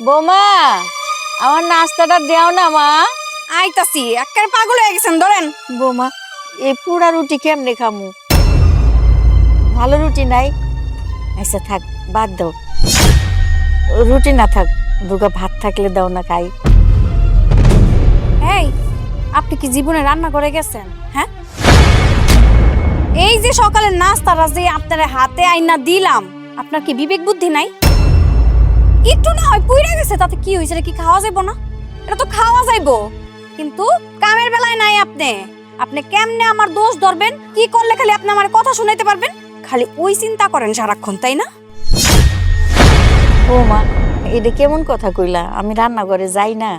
বৌমা, আমার নাস্তাটা দেও না মা। আইতাছি, একেবারে পাগল হয়ে গেছেন ধরেন। বৌমা, এই পুরা রুটি কেমনে খামু? ভালো রুটি নাই? আচ্ছা থাক, বাদ দাও। রুটি না থাক, দুগা ভাত থাকলে দাও না খাই। এই, আপনি কি জীবনে রান্না করে গেছেন? হ্যাঁ, এই যে সকালের নাস্তাটা যে আপনার হাতে আইনা দিলাম, আপনার কি বিবেক বুদ্ধি নাই? একটু না হয় পুইরা গেছে, তাতে কি হয়েছে? এটা কি খাওয়া যাইবো না? এটা তো খাওয়া যাইবো, কিন্তু কামের বেলায় নাই। আপনি কেমনে আমার দোষ ধরবেন? কি করলে খালি আপনি আমার কথা শুনাইতে পারবেন? খালি ওই চিন্তা করেন সারাক্ষণ, তাই না? বৌমা, এটা কেমন কথা কইলা? আমি রান্নাঘরে যাই না।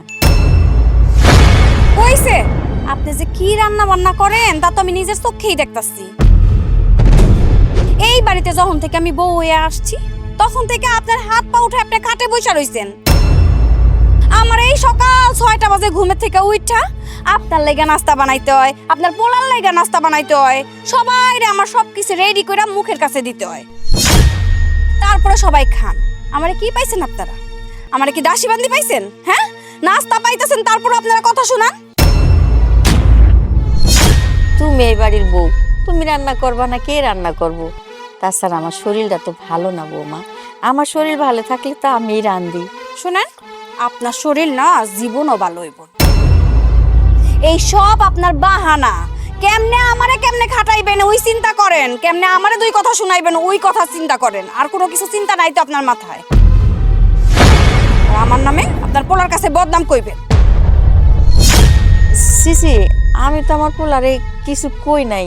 কইছে আপনি যে কি রান্না বান্না করেন তা তো আমি নিজের চোখেই দেখতাছি। এই বাড়িতে যখন থেকে আমি বউ হয়ে আসছি, তখন থেকে আপনার হাত পা উঠে আপনি খাটে বসে রইছেন। আমার এই সকাল 6টা বাজে ঘুমের থেকে উঠা আপনার লেগা নাস্তা বানাইতে হয়, আপনার পোলার লেগা নাস্তা বানাইতে হয়, সবাইরে আমার সবকিছু রেডি করে মুখের কাছে দিতে হয়, তারপরে সবাই খান। আমারে কি পাইছেন আপনারা? আমারে কি দাসী বান্দি পাইছেন? হ্যাঁ, নাস্তা পাইতেছেন, তারপর আপনারা কথা শুনান। তুমি এই বাড়ির বউ, তুমি রান্না করবা না কে রান্না করব? তাছাড়া আমার শরীরটা তো ভালো না বৌমা। আমার শরীর ভালো থাকলে তো আমি রান্ধি। শুনেন, আপনার শরীর না জীবনও ভালো হইব। এই সব আপনার বাহানা। কেমনে খাটাইবেন ওই চিন্তা করেন, কেমনে আমারে দুই কথা শুনাইবেন ওই কথা চিন্তা করেন। আর কোনো কিছু চিন্তা নাই তো আপনার মাথায়। আর আমার নামে আপনার পোলার কাছে বদনাম কইবেন। সিসি, আমি তো আমার পোলারে কিছু কই নাই।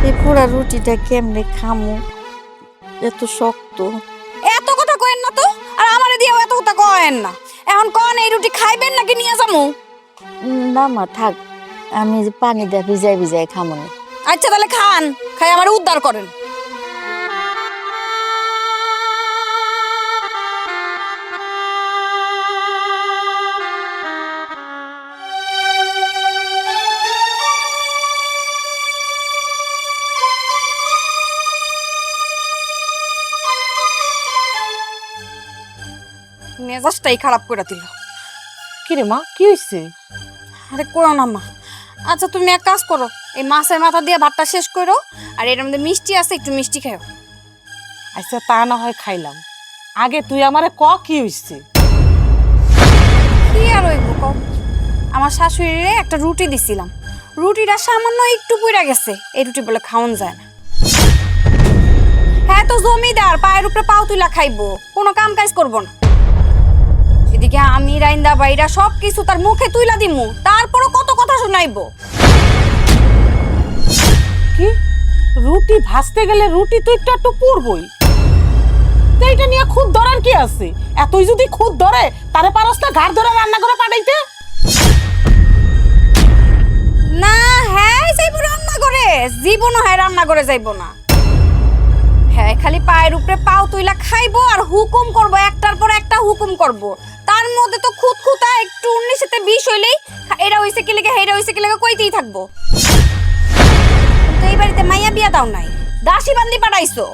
এই পুরা রুটিটা কেমনে খামু? এত শক্ত। এত কথা কয়েন না তো, আর আমারে দিয়েও এত কথা কয়েন না। এখন কোন এই রুটি খাইবেন নাকি নিয়ে যামু? না মা থাক, আমি পানি দিয়ে ভিজাই ভিজাই খামো না। আচ্ছা তাহলে খান, খাই আমার উদ্ধার করেন। মেজাজটাই খারাপ করে দিল। কিরে মা, কি হয়েছে? আরে কইও না মা। আচ্ছা তুমি এক কাজ করো, এই মাছের মাথা দিয়ে ভাতটা শেষ করো, আর এর মধ্যে মিষ্টি আছে, একটু মিষ্টি খাও। আচ্ছা তা না হয় খাইলাম, আগে তুই আমারে ক কি হয়েছে? কি আর হইব কও? আমার শাশুড়িরে একটা রুটি দিছিলাম, রুটিটা সামান্য একটু পুড়ে গেছে। এই রুটি বলে খাওন যায় না। হ্যাঁ তো জমিদার, পায়ের উপরে পাও তুইলা খাইবো, কোনো কাম কাজ করবো না। এদিকে আমি রাইন্দা বাইরা সব কিছু তার মুখে তুইলা দিমু, তারপরও কত কথা শুনাইবো। কি রুটি ভাজতে গেলে রুটি তো একটু একটু পুড়বই, তো এটা নিয়ে খুদ ধরার কি আছে? এতই যদি খুদ ধরে তারে পারস না ঘাট ধরে রান্না করে পাঠাইতে? না, হ্যাঁ যাইবো রান্না করে, জীবনও হ্যাঁ রান্না করে যাইবো না। হ্যাঁ খালি পায়ের উপরে পাও তুইলা খাইবো আর হুকুম করবো, একটার পর একটা হুকুম করবো। তার মধ্যে তো খুঁতখুঁতা একটু 19-তে 20 হইলেই এরা হইছে কি লেগে হেরা হইছে কি লেগে কইতেই থাকবো। তো এই বাড়িতে মাইয়া বিয়া দাও নাই, দাসী বান্দি পাঠাইছো।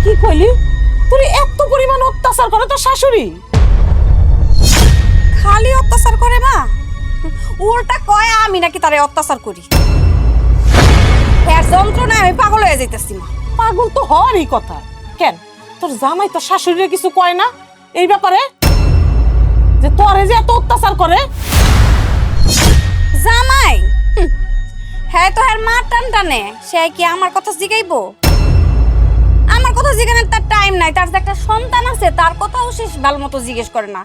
কি কইলি? তোর এত পরিমাণ অত্যাচার করে তোর শাশুড়ি? খালি অত্যাচার করে মা, উল্টা কয় আমি নাকি তারে অত্যাচার করি। হ্যাঁ যন্ত্রণায় আমি পাগল হয়ে যাইতেছি মা। পাগল তো হওয়ারই কথা। কেন তোর জামাই তোর শাশুড়িরে কিছু কয় না এই ব্যাপারে, যে তোরে যে এত অত্যাচার করে? জামাই হ্যাঁ তো হ্যাঁ মা টান টানে, সে কি আমার কথা জিগাইবো? আমার কথা জিগানোর তার টাইম নাই। তার যে একটা সন্তান আছে তার কথাও সে ভালো মতো জিজ্ঞেস করে না।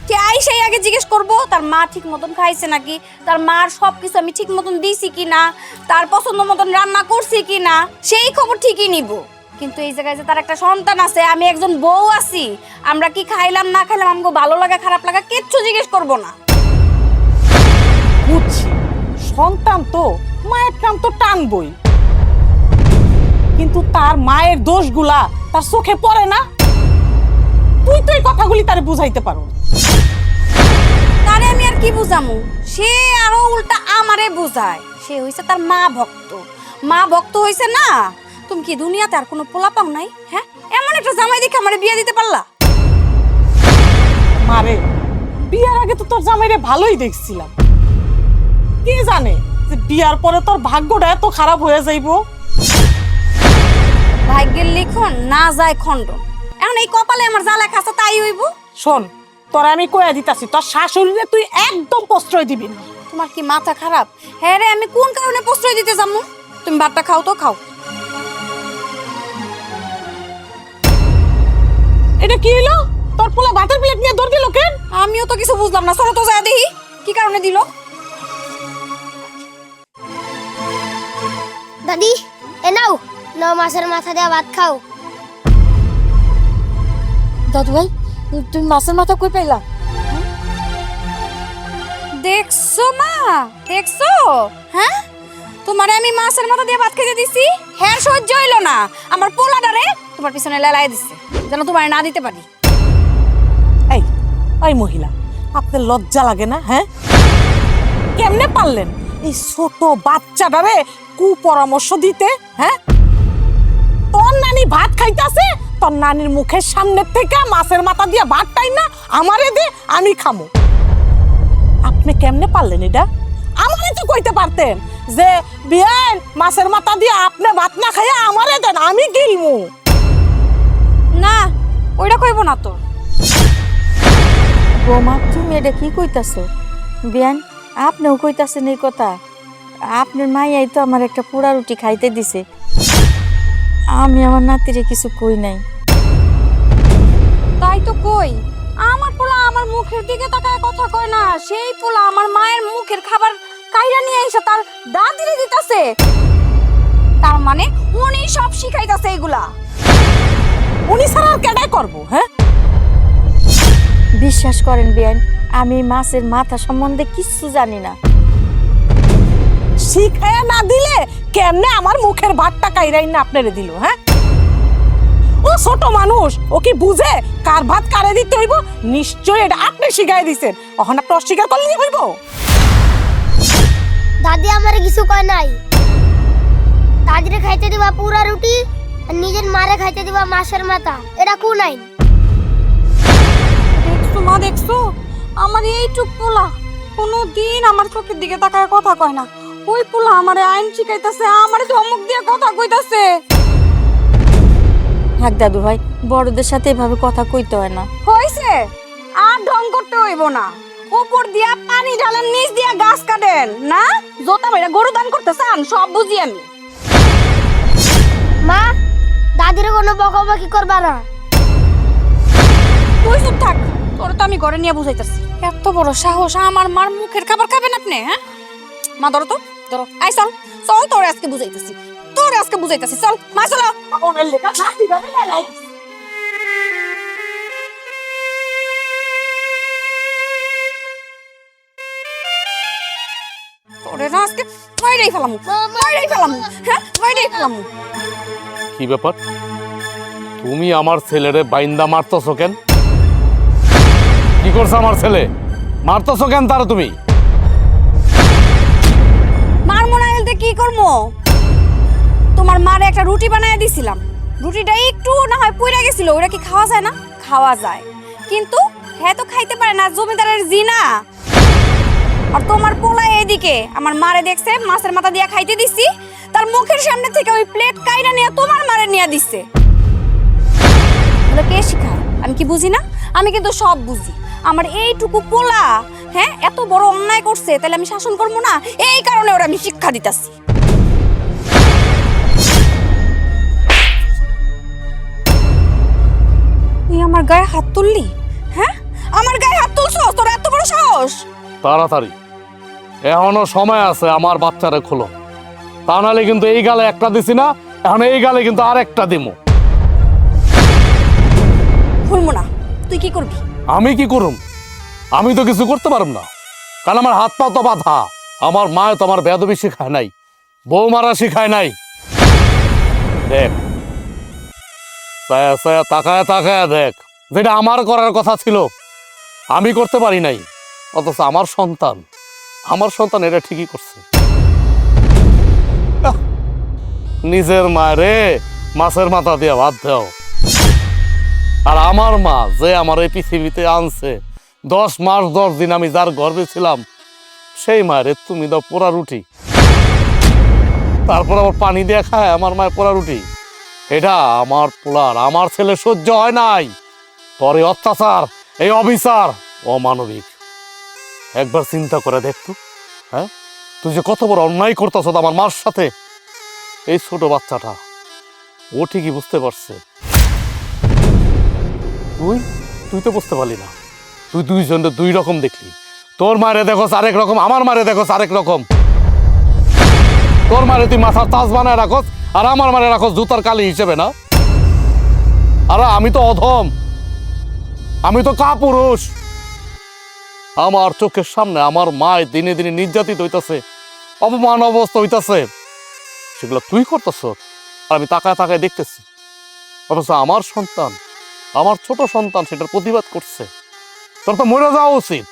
কে সেই আগে জিজ্ঞেস করবো তার মা ঠিক মতন খাইছে নাকি, তার মার সবকিছু আমি ঠিক মতন দিছি কিনা, তার পছন্দ মতন রান্না করছি কিনা, সেই খবর ঠিকই নিব। কিন্তু এই জায়গায় যে তার একটা সন্তান আছে, আমি একজন বউ আছি, আমরা কি খাইলাম না খাইলাম, আমাকে ভালো লাগা খারাপ লাগা কিচ্ছু জিজ্ঞেস করবো না। বুঝছি, সন্তান তো মায়ের কাম তো টানবই, কিন্তু তার মায়ের দোষগুলা তার চোখে পড়ে না। তুই তো এই কথাগুলি তারে বুঝাইতে পারো। তারে আমি আর কি বুঝামু, সে আরো উল্টা আমারে বুঝায়। সে হইছে তার মা ভক্ত, মা ভক্ত হইছে না। তুমি কি দুনিয়াতে আর কোনো পোলা পাও নাই? হ্যাঁ এমন জামাই দেখে আমার বিয়ে দিতে পারলা? মারে, বিয়ার আগে তো তোর জামাইরে ভালোই দেখছিলাম, কে জানে যে বিয়ার পরে তোর ভাগ্যটা এত খারাপ হয়ে যাইবো। ভাগ্যের লিখন না যায় খণ্ডন। এখন এই কপালে আমার যা লেখা আছে তাই হইব। শোন, তোরা আমি কইয়া দিতাছি, তোর শাশুড়িরে তুই একদম প্রশ্রয় দিবি না। তোমার কি মাথা খারাপ? হ্যাঁ রে, আমি কোন কারণে প্রশ্রয় দিতে যাবো? তুমি ভাতটা খাও তো খাও। এটা কি হলো? তোর পোলা ভাতের প্লেট নিয়ে দৌড় দিল কেন? আমিও তো কিছু বুঝলাম না, চলো তো যা দেখি কি কারণে দিল। দাদি এ নাও, মাছের মাথা দিয়ে ভাত খাও। দাদু ভাই, তুমি মাছের মাথা কই পাইলা? দেখছো মা, দেখছো? হ্যাঁ, তোমারে আমি মাছের মাথা দিয়ে ভাত খেতে দিছি, হ্যাঁ সহ্য হইলো না। আমার পোলাটারে তোমার পিছনে লেলাই দিচ্ছে যেন তোমারে না দিতে পারি। এই ওই মহিলা, আপনার লজ্জা লাগে না? হ্যাঁ, কেমনে পারলেন এই ছোট বাচ্চাটারে কুপরামর্শ দিতে? হ্যাঁ, তোর নানি ভাত খাইতাছে, তোর নানির মুখের সামনে থেকে মাছের মাথা দিয়ে ভাতটাই না আমারে দে, আমি খামো। আপনি কেমনে পারলেন এটা? আমারই তো কইতে পারতেন যে বিয়ান মাছের মাথা দিয়ে আপনি ভাত না খাইয়া আমারে দেন, আমি গিলমু। না, ওইটা কইব না তো। বৌমা, তুমি এটা কি কইতাছো? বিয়ান, আপনিও কইতাছেন এই কথা? আপনার মাইয়াই তো আমার একটা পোড়া রুটি খাইতে দিছে, আমি আমার নাতিরে কিছু কই নাই। তাই তো কই, আমার পোলা আমার মুখের দিকে তাকায় কথা কয় না, সেই পোলা আমার মায়ের মুখের খাবার কাইরা নিয়ে এসে তার দাদিরে দিতাছে। তার মানে উনি সব শিখাইতাছে এগুলা। উনি ছাড়া আর কেডাই করবো? হ্যাঁ, বিশ্বাস করেন বিয়ান, আমি মাছের মাথা সম্বন্ধে কিচ্ছু জানি না। শিখায়া না দিলে কেমনে আমার মুখের ভাতটা কাইরাই না আপনারে দিল? হ্যাঁ, ও ছোট মানুষ, ও কি বুঝে কার ভাত কারে দিতে হইব? নিশ্চয়ই এটা আপনি শিখাই দিছেন, এখন আপনি অস্বীকার করলে হইব? দাদি আমারে কিছু কয় নাই। দাদিরে খাইতে দিবা পুরা রুটি আর নিজের মারে খাইতে দিবা মাছের মাথা, এটা কোন আইন? দেখছো মা, দেখছো? আমার এইটুক পোলা কোনোদিন আমার চোখের দিকে তাকায় কথা কয় না। ওই পোলা আমারে আইন শিখাইতাছে, আমারে ধমক দিয়ে কথা কইতাছে। থাক দাদু ভাই, বড়দের সাথে এভাবে কথা কইতে হয় না। হইছে, আর ঢং করতে হইব না। উপর দিয়া পানি ঢালেন, নিচ দিয়া গাছ কাটেন না। জোতা মেরা গরু দান করতে চান, সব বুঝি আমি। মা, দাদিরে কোনো বকাবকি করবা না। তুই চুপ থাক, তোর তো আমি ঘরে নিয়ে বুঝাইতাছি। এত বড় সাহস, আমার মার মুখের খাবার খাবেন আপনি? হ্যাঁ মা, ধরো তো, ধরো। আই চল, চল, তোর আজকে বুঝাইতাছি, তোর আজকে বুঝাইতাছি। চল মা, চলো। তোরে না আজকে মাইরাই ফেলামু, মাইরাই ফেলামু, হ্যাঁ মাইরাই ফেলামু। কি ব্যাপার, তুমি আমার ছেলেরে বাইন্দা মারতেছো কেন? কি করছে আমার ছেলে? মারতেছো কেন তারা তুমি? মার মনে হইতে কি করবো? তোমার মারে একটা রুটি বানায় দিছিলাম, রুটিটা একটু না হয় পুড়ে গেছিল। ওটা কি খাওয়া যায় না? খাওয়া যায়, কিন্তু হ্যাঁ তো খাইতে পারে না, জমিদারের জিনা। আর তোমার পোলা এদিকে আমার মারে দেখছে মাছের মাথা দিয়া খাইতে দিছি, তার মুখের সামনে থেকে ওই প্লেট কাইরা নিয়ে তোমার মারে নিয়ে দিচ্ছে। কে শিখায়? আমি কি বুঝি না? আমি কিন্তু সব বুঝি। আমার এইটুকু পোলা হ্যাঁ এত বড় অন্যায় করছে, তাহলে আমি শাসন করবো না? এই কারণে ওরা আমি শিক্ষা দিতাছি। তুই আমার গায়ে হাত তুললি? হ্যাঁ, আমার গায়ে হাত তুলছো? তোর এত বড় সাহস? তাড়াতাড়ি, এখনো সময় আছে, আমার বাচ্চারে খোলো, তা নাহলে কিন্তু এই গালে একটা দিছি না, এখন এই গালে কিন্তু আর একটা দিমু। খুলবো না। তুই কি করবি? আমি কি করুম? আমি তো কিছু করতে পারব না, কারণ আমার হাত পা তো বাঁধা। আমার মায় তো আমার বেয়াদবি শিখায় নাই, বউ মারা শিখায় নাই। দেখ, তাকায় তাকায় দেখ, যেটা আমার করার কথা ছিল আমি করতে পারি নাই, অথচ আমার সন্তান এটা ঠিকই করছে। নিজের মায়েরে মাছের মাথা দিয়ে ভাত দাও, আর আমার মা যে আমার এই পৃথিবীতে আনছে 10 মাস 10 দিন আমি যার গর্ভে ছিলাম, সেই মায়ের তুমি দাও পোড়া রুটি, তারপর আবার পানি দিয়ে খায় আমার মায়ের পোড়া রুটি। এটা আমার পোলার, আমার ছেলে সহ্য হয় নাই। পরে অত্যাচার, এই অবিচার অমানবিক। একবার চিন্তা করে দেখতো, হ্যাঁ, তুই যে কত বড় অন্যায় করতেছ আমার মার সাথে। এই ছোট বাচ্চাটা ও ঠিকই বুঝতে পারছে, তুই তো বুঝতে পারলি না। তুই দুইজনের দুই রকম দেখলি। তোর মারে দেখোস আরেক রকম, আমার মারে দেখোস আরেক রকম। তোর মারে তুই মাথার তাজ বানায় রাখোস, আর আমার মারে রাখোস জুতার কালি হিসেবে, না? আরে আমি তো অধম, আমি তো কাপুরুষ। আমার চোখের সামনে আমার মায় দিনে দিনে নির্যাতিত হইতাছে, অপমান অবস্থা হইতাছে, সেগুলো তুই করতেছ আর আমি তাকায় তাকায় দেখতেছি। অথচ আমার সন্তান, আমার ছোট সন্তান সেটার প্রতিবাদ করছে। তোর তো মরে যাওয়া উচিত।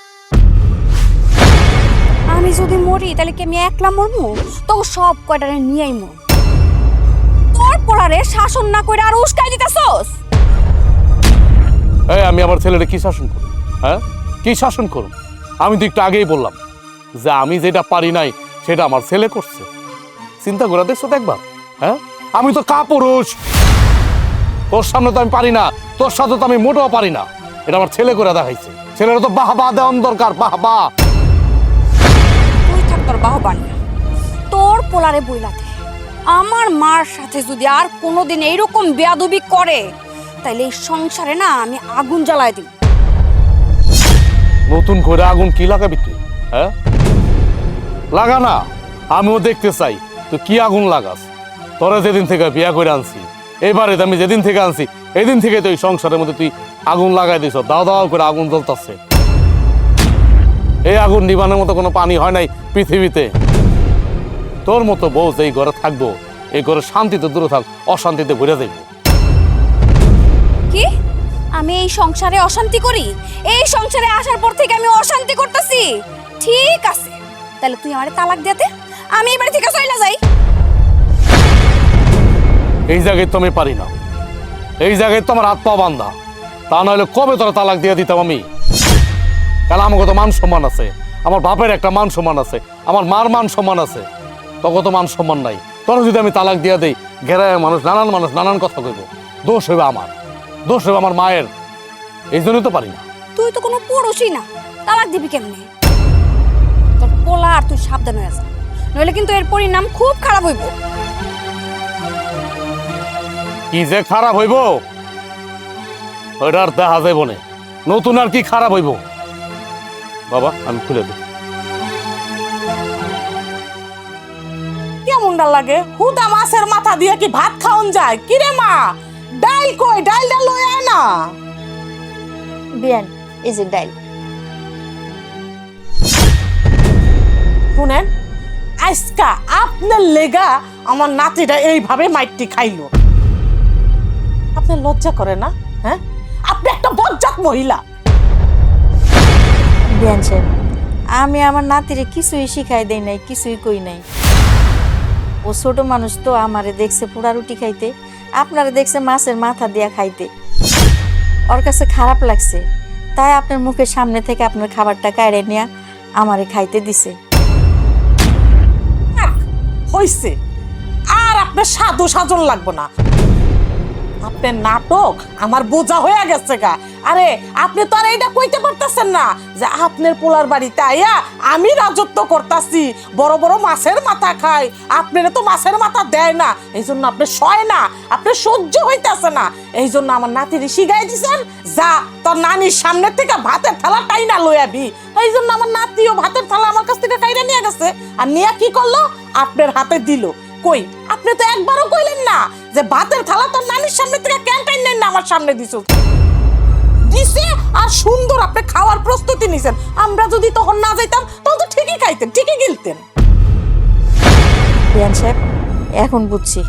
আমি যদি মরি তাহলে কি আমি একলা মরবো? তো সব কয়টারে নিয়েই মর। তোর পোলারে শাসন না কইরা আর উস্কাই দিতেছস। এই আমি আমার ছেলেটা কি শাসন করব? হ্যাঁ, কি শাসন করব? আমি তো একটু আগেই বললাম যে আমি যেটা পারি নাই সেটা আমার ছেলে করছে। চিন্তা করে দেখছো তো একবার? হ্যাঁ, আমি তো কাপুরুষ, তোর সামনে তো আমি পারি না, তোর সাথে তো আমি মোটেও পারি না। এটা আমার ছেলে করে দেখাইছে। ছেলেরা তো বাহ বাহ দেওয়ান দরকার, বাহ বাহ। তুই থাক তোর বাহবান, তোর পোলারে বইলাতে আমার মার সাথে যদি আর কোনোদিন এইরকম বেয়াদবি করে তাইলে এই সংসারে না আমি আগুন জ্বালায় দিব। নতুন করে আগুন কি লাগাবি তুই? হ্যাঁ, লাগা না, আমিও দেখতে চাই তুই কি আগুন লাগাস। তোরা যেদিন থেকে বিয়া করে আনছি, এবারে আমি যেদিন থেকে আনছি এদিন থেকে তো এই সংসারের মধ্যে তুই আগুন লাগাই দিছ, দাও দাও করে আগুন জ্বলতেছে। এই আগুন নিবানোর মতো কোনো পানি হয় নাই পৃথিবীতে। তোর মতো বউ যে এই ঘরে থাকবো, এই ঘরে শান্তিতে দূরে থাক, অশান্তিতে ঘুরে যাইব। কি আমি এই সংসারে অশান্তি করি? এই সংসারে আসার পর থেকে আমি অশান্তি করতেছি? ঠিক আছে, তাহলে তুই আমারে তালাক দিতে, আমি এই বাড়ি থেকে চলে যাই। এই জায়গায় তো আমি পারি না, এই জায়গায় তো আমার হাত পা বান্ধা। তা নাহলে কবে তোরা তালাক দিয়ে দিতাম আমি। কারণ আমার কত মান সম্মান আছে, আমার বাপের একটা মান সম্মান আছে, আমার মার মান সম্মান আছে। তখন তো মান সম্মান নাই। তোরা যদি আমি তালাক দিয়ে দিই, ঘেরায় মানুষ নানান কথা কইব। দোষ হইবে আমার, দোষ হইবে আমার মায়ের। এই জন্যই তো পারি না। তুই তো কোনো পুরুষই না, তালাক দিবি কেমনে? তোর পোলা আর তুই সাবধান হয়ে যা, নইলে কিন্তু এর পরিণাম খুব খারাপ হইব। কি যে খারাপ হইব ওইটা আর দেখা যাইব না। নতুন আর কি খারাপ হইব? বাবা আমি খুলে দিই। কেমনটা লাগে? হুদা মাছের মাথা দিয়ে কি ভাত খাওন যায়? কিরে মা, ডাইল কই? ডাইলটা লই আয় না। বিয়ান, এই যে ডাইল। শুনেন, আজকা আপনার লেগা আমার নাতিটা এইভাবে মাইটটি খাইলো। আপনার লজ্জা করে না? হ্যাঁ, আপনি একটা বজ্জাত মহিলা। বিয়ান সাহেব, আমি আমার নাতিরে কিছুই শিখাই দেই নাই, কিছুই কই নাই। ও ছোট মানুষ তো, আমারে দেখছে পোড়া রুটি খাইতে, আপনারে দেখছে মাছের মাথা দিয়া খাইতে। ওর কাছে খারাপ লাগছে, তাই আপনার মুখের সামনে থেকে আপনার খাবারটা কাইড়ে নিয়ে আমারে খাইতে দিছে। হইছে, আর আপনার সাধু সাজন লাগবো না। আপনার নাটক আমার বোঝা হয়ে গেছে গা। আরে আপনি তো আর এইটা কইতে পারতেছেন না যে আপনার পোলার বাড়িতে আইয়া আমি রাজত্ব করতাছি, বড় বড় মাছের মাথা খাই, আপনারা তো মাছের মাথা দেয় না, এই জন্য আপনি সয় না, আপনার সহ্য হইতাছে না। এই জন্য আমার নাতিরে শিখাই দিছেন, যা তোর নানির সামনে থেকে ভাতের থালা টাইনা লই আবি। এই জন্য আমার নাতিও ভাতের থালা আমার কাছ থেকে কাইরা নিয়ে গেছে, আর নিয়ে কি করলো? আপনার হাতে দিল। কই, আপনি তো একবারও কইলেন না যে ভাতের থালা তোর নানির সামনে থেকে কেন টাইনা না আমার সামনে দিছো। দিছে আর সুন্দর আপনি খাওয়ার প্রস্তুতি নিছেন। আমরা যদি তখন না যাইতাম তখন তো ঠিকই খাইতেন, ঠিকই গিলতেন। বিয়ান সাহেব, এখন বুঝছি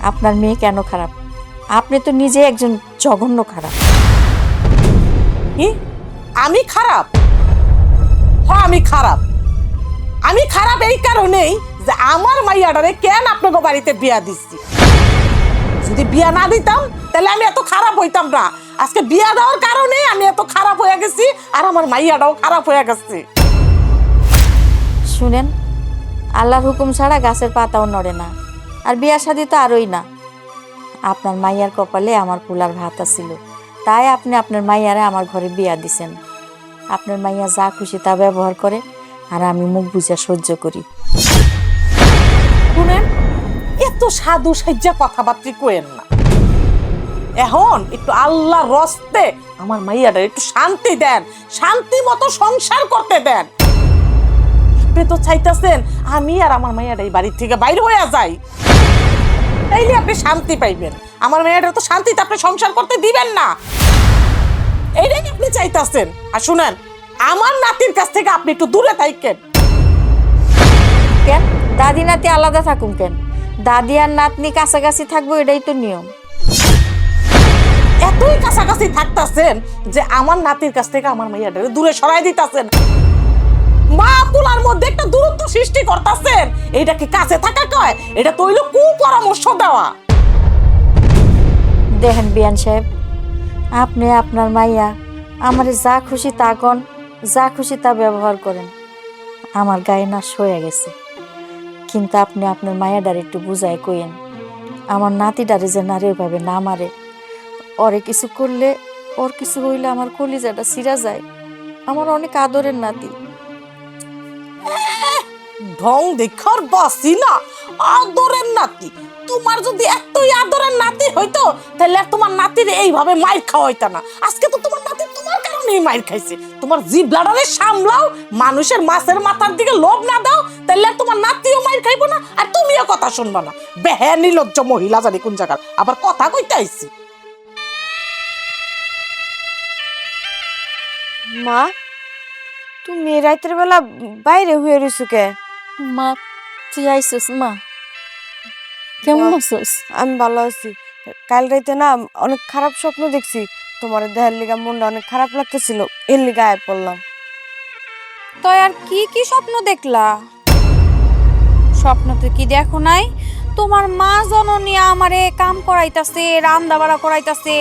আপনার মেয়ে কেন খারাপ। আপনি তো নিজে একজন জঘন্য খারাপ। কি? আমি খারাপ? হ্যাঁ আমি খারাপ। আমি খারাপ এই কারণেই যে আমার মাইয়াটারে কেন আপনাকে বাড়িতে বিয়া দিচ্ছি। যদি বিয়া না দিতাম তাহলে আমি এত খারাপ হইতাম না। আজকে বিয়া দেওয়ার কারণে আমি এত খারাপ হয়ে গেছি, আর আমার মাইয়াটাও খারাপ হয়ে গেছে। শুনেন, আল্লাহর হুকুম ছাড়া গাছের পাতাও নড়ে না, আর বিয়া শাদী তো আরই না। আপনার মাইয়ার কপালে আমার পোলার ভাত ছিল, তাই আপনি আপনার মাইয়ারে আমার ঘরে বিয়া দিছেন। আপনার মাইয়া যা খুশি তা ব্যবহার করে, আর আমি মুখ বুঝা সহ্য করি। শুনেন, এত সাধু সাজ্জা কথাবার্তা কোয়েন না। এখন একটু আল্লাহর রস্তে আমার মাইয়াটা একটু শান্তি দেন, শান্তি মতো সংসার করতে দেন। আপনি তো চাইতেছেন আমি আর আমার মাইয়াটা এই বাড়ির থেকে বাইরে হয়ে যাই, তাইলে আপনি শান্তি পাইবেন। আমার মেয়েটা তো শান্তিতে আপনি সংসার করতে দিবেন না, এইটাই আপনি চাইতেছেন। আর শুনেন, আমার নাতির কাছ থেকে আপনি একটু দূরে থাকেন। কেন দাদি নাতি আলাদা থাকুন কেন? দাদি আর নাতনি কাছাকাছি থাকবো, এটাই তো নিয়ম। এতই কাছাকাছি থাকতেছেন যে আমার নাতির কাছ থেকে আমার মাইয়াটা দূরে সরাই দিতেছেন, মা পোলার মধ্যে একটা দূরত্ব সৃষ্টি করতেছেন। এইটা কি কাছে থাকা কয়? এটা তো হইলো কুপরামর্শ দেওয়া। দেখেন বিয়ান সাহেব, আপনি আপনার মাইয়া আমারে যা খুশি তা কন, যা খুশি তা ব্যবহার করেন, আমার গায়ে নাশ হয়ে গেছে। কিন্তু আপনি আপনার মায়াডারে একটু বুঝায় কইেন, আমার নাতিডারে যে নারে ওইভাবে না মারে। ওরে কিছু করলে, ওর কিছু হইলে আমার কলিজাটা ছিঁড়া যায়। আমার অনেক আদরের নাতি। ঢং দেখার বাসি না, আদরের নাতি। তোমার যদি এতই আদরের নাতি হইতো তাহলে আর তোমার নাতির এইভাবে মাইর খাওয়া হইতো না। আজকে তো তোমার নাতি তোমার কারণেই মাইর খাইছে। তোমার জিবলাটারে সামলাও, মানুষের মাছের মাথার দিকে লোভ না দাও, তাহলে আর তোমার নাতিও মাইর খাইবো না, আর তুমিও কথা শুনবা না। বেহা নির্লজ্জ মহিলা জানি কোন জায়গার, আবার কথা কইতে আইছি। মা, তুমি রাতের বেলা বাইরে হয়ে রইছো কে? মা তুই আইসস? মা কেমন আছিস? আমি ভালো আছি। কাল রাইতে না অনেক খারাপ স্বপ্ন দেখছি, তোমার দেহের লিগা মনটা অনেক খারাপ লাগতেছিল, এর লিগা আয় পড়লাম। তো আর কি কি স্বপ্ন দেখলা? স্বপ্ন তো কি দেখো নাই? তোমার মা জননী আমারে কাম করাইতাছে, রান্না বাড়া করাইতাছে,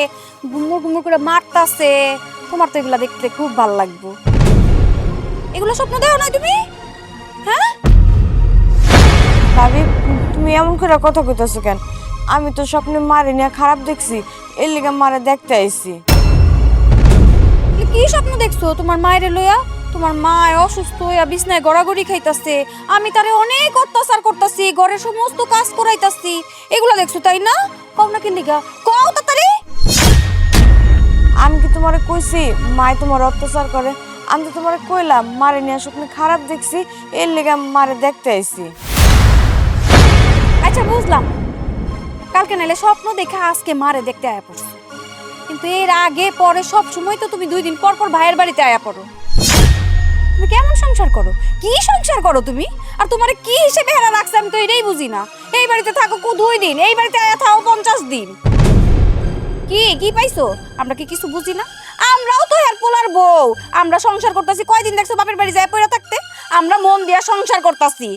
ঘুমুর ঘুমুর করে মারতাছে। তোমার তো এগুলা দেখতে খুব ভালো লাগবে। এগুলো স্বপ্ন দেখো নাই তুমি? হ্যাঁ ভাবি, তুমি এমন করে কথা কইতাছো কেন? আমি তো স্বপ্নে মারে নিয়ে খারাপ দেখছি, এর লিগা মারে দেখতে আইছি। কি স্বপ্ন দেখছো তোমার মায়ের লইয়া? তোমার মা অসুস্থ হইয়া বিছনায় গড়াগড়ি খাইতাছে, আমি তারে অনেক অত্যাচার করতাছি, ঘরের সমস্ত কাজ করাইতাছি। এগুলা দেখছো তাই না? কও না কি লিগা, কও তাড়াতাড়ি। আমি কি তোমারে কইছি মায় তোমার অত্যাচার করে? আমি তো তোমারে কইলাম মারে নিয়ে স্বপ্নে খারাপ দেখছি, এর লিগা মারে দেখতে আইছি। আচ্ছা বুঝলাম, কালকে নাইলে স্বপ্ন দেখে আজকে মারে দেখতে আয়া পড়ছো, কিন্তু এর আগে পরে সব সময় তো তুমি 2 দিন পর পর ভাইয়ের বাড়িতে আয়া পড়ো। তুমি কেমন সংসার করো? কি সংসার করো তুমি? আর তোমারে কি হিসেবে হেরা রাখছে আমি তো এটাই বুঝি না। এই বাড়িতে থাকো 2 দিন, এই বাড়িতে আয়া থাকো 50 দিন। কি কি পাইছো? আমরা কি কিছু বুঝি না? আমরাও তো হের পোলার বউ, আমরা সংসার করতেছি। কয়দিন দেখছো বাপের বাড়ি যায় পড়ে থাকতে? আমরা মন দিয়া সংসার করতেছি।